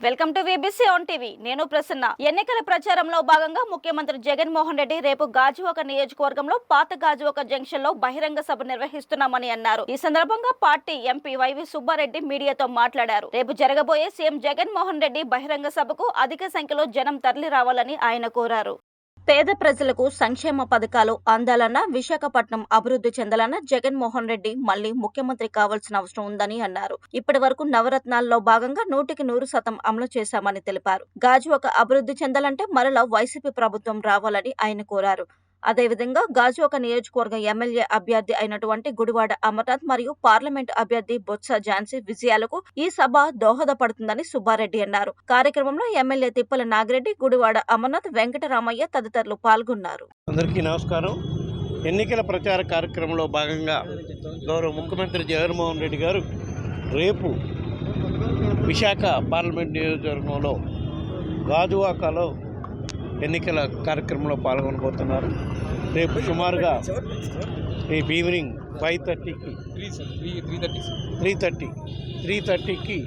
Welcome to VBC on TV. నేను ప్రసన్న. ఎన్నికల ప్రచారంలో భాగంగా ముఖ్యమంత్రి జగన్మోహన్ రెడ్డి రేపు గాజువాక నియోజకవర్గంలో పాత గాజువాక జంక్షన్ లో బహిరంగ సభ నిర్వహిస్తున్నామని అన్నారు. ఈ సందర్భంగా పార్టీ ఎంపీ వైవి సుబ్బారెడ్డి మీడియాతో మాట్లాడారు. రేపు జరగబోయే సీఎం జగన్మోహన్ రెడ్డి బహిరంగ సభకు అధిక సంఖ్యలో జనం తరలి రావాలని ఆయన కోరారు. పేద ప్రజలకు సంక్షేమ పథకాలు అందాలన్నా, విశాఖపట్నం అభివృద్ధి చెందాలన్నా జగన్మోహన్ రెడ్డి మళ్లీ ముఖ్యమంత్రి కావాల్సిన అవసరం ఉందని అన్నారు. ఇప్పటి వరకు నవరత్నాల్లో భాగంగా 100% అమలు చేశామని తెలిపారు. గాజువాక అభివృద్ధి చెందాలంటే మరలా వైసీపీ ప్రభుత్వం రావాలని ఆయన కోరారు. అదేవిధంగా గాజువాక నియోజకవర్గ ఎమ్మెల్యే అభ్యర్థి అయినటువంటి గుడివాడ అమర్నాథ్ మరియు పార్లమెంటు అభ్యర్థి బొత్స ఝాన్సీ విజయాలకు ఈ సభ దోహదపడుతుందని సుబ్బారెడ్డి అన్నారు. కార్యక్రమంలో ఎమ్మెల్యే తిప్పల నాగిరెడ్డి, గుడివాడ అమర్నాథ్, వెంకటరామయ్య తదితరులు పాల్గొన్నారు. అందరికీ నమస్కారం. ఎన్నికల ప్రచార కార్యక్రమంలో భాగంగా గౌరవ ముఖ్యమంత్రి జగన్మోహన్ రెడ్డి గారు రేపు విశాఖ పార్లమెంట్ నియోజకవర్గంలో గాజువాకలో ఎన్నికల కార్యక్రమంలో పాల్గొనబోతున్నారు. రేపు సుమారుగా రేపు ఈవినింగ్ 5:30కి 3:30కి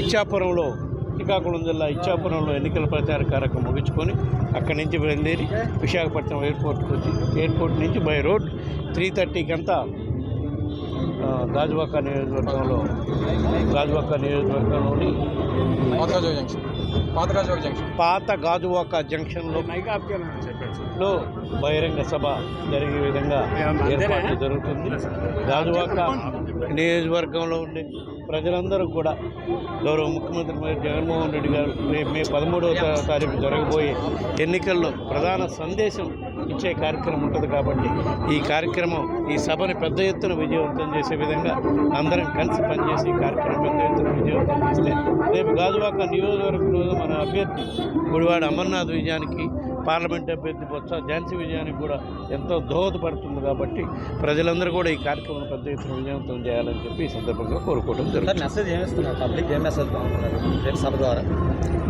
ఇచ్చాపురంలో, శ్రీకాకుళం జిల్లా ఇచ్చాపురంలో ఎన్నికల ప్రచార కార్యక్రమం ముగించుకొని అక్కడి నుంచి బయలుదేరి విశాఖపట్నం ఎయిర్పోర్ట్కి వచ్చి ఎయిర్పోర్ట్ నుంచి బై రోడ్ 3:30కి అంతా గాజువాక నియోజకవర్గంలోని పాత గాజువాక జంక్షన్లో బహిరంగ సభ జరిగే విధంగా ఏర్పాటు జరుగుతుంది. గాజువాక నియోజకవర్గంలో ఉండే ప్రజలందరూ కూడా గౌరవ ముఖ్యమంత్రి జగన్మోహన్ రెడ్డి గారు రేపు మే 13వ తారీఖు జరగబోయే ఎన్నికల్లో ప్రధాన సందేశం ఇచ్చే కార్యక్రమం ఉంటుంది కాబట్టి ఈ కార్యక్రమం, ఈ సభని పెద్ద ఎత్తున విజయవంతం చేసే విధంగా అందరం కలిసి పనిచేసి ఈ కార్యక్రమం పెద్ద ఎత్తున విజయవంతం చేస్తే రేపు గాజువాక నియోజకవర్గంలో మన అభ్యర్థి గుడివాడ అమర్నాథ్ విజయానికి, పార్లమెంట్ అభ్యర్థి బొత్స ఝాన్సీ విజయానికి కూడా ఎంతో దోహదపడుతుంది. కాబట్టి ప్రజలందరూ కూడా ఈ కార్యక్రమం పెద్ద ఎత్తున విజయవంతం చేయాలని చెప్పి ఈ సందర్భంగా కోరుకోవడం జరుగుతుంది.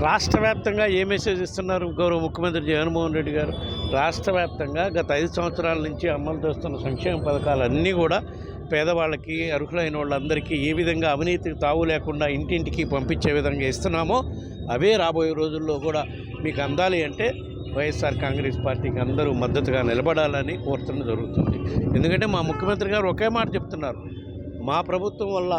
రాష్ట్ర వ్యాప్తంగా ఏ మెసేజ్ ఇస్తున్నారు గౌరవ ముఖ్యమంత్రి జగన్మోహన్ రెడ్డి గారు? రాష్ట్ర వ్యాప్తంగా గత 5 సంవత్సరాల నుంచి అమలు చేస్తున్న సంక్షేమ పథకాలన్నీ కూడా పేదవాళ్ళకి, అర్హులైన వాళ్ళందరికీ ఏ విధంగా అవినీతికి తావు లేకుండా ఇంటింటికి పంపించే విధంగా ఇస్తున్నామో అవే రాబోయే రోజుల్లో కూడా మీకు అందాలి అంటే వైఎస్ఆర్ కాంగ్రెస్ పార్టీకి అందరూ మద్దతుగా నిలబడాలని కోరుతున్న జరుగుతుంది. ఎందుకంటే మా ముఖ్యమంత్రి గారు ఒకే మాట చెప్తున్నారు, మా ప్రభుత్వం వల్ల,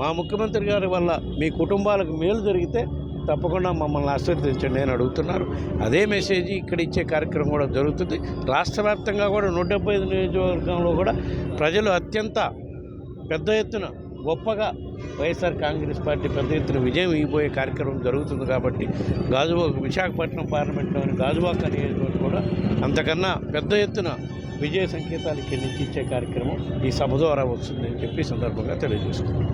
మా ముఖ్యమంత్రి గారి వల్ల మీ కుటుంబాలకు మేలు జరిగితే తప్పకుండా మమ్మల్ని ఆశీర్వదించండి అని అడుగుతున్నారు. అదే మెసేజ్ ఇక్కడ ఇచ్చే కార్యక్రమం కూడా జరుగుతుంది. రాష్ట్ర వ్యాప్తంగా కూడా 175 నియోజకవర్గంలో కూడా ప్రజలు అత్యంత పెద్ద ఎత్తున గొప్పగా వైఎస్ఆర్ కాంగ్రెస్ పార్టీ పెద్ద ఎత్తున విజయం ఇవ్వబోయే కార్యక్రమం జరుగుతుంది. కాబట్టి విశాఖపట్నం పార్లమెంట్లోని గాజువాక నియోజకవర్గం కూడా అంతకన్నా పెద్ద ఎత్తున విజయ సంకేతాలు ఇక్కడి నుంచి ఇచ్చే కార్యక్రమం ఈ సభ ద్వారా వస్తుందని చెప్పి సందర్భంగా తెలియజేస్తుంది.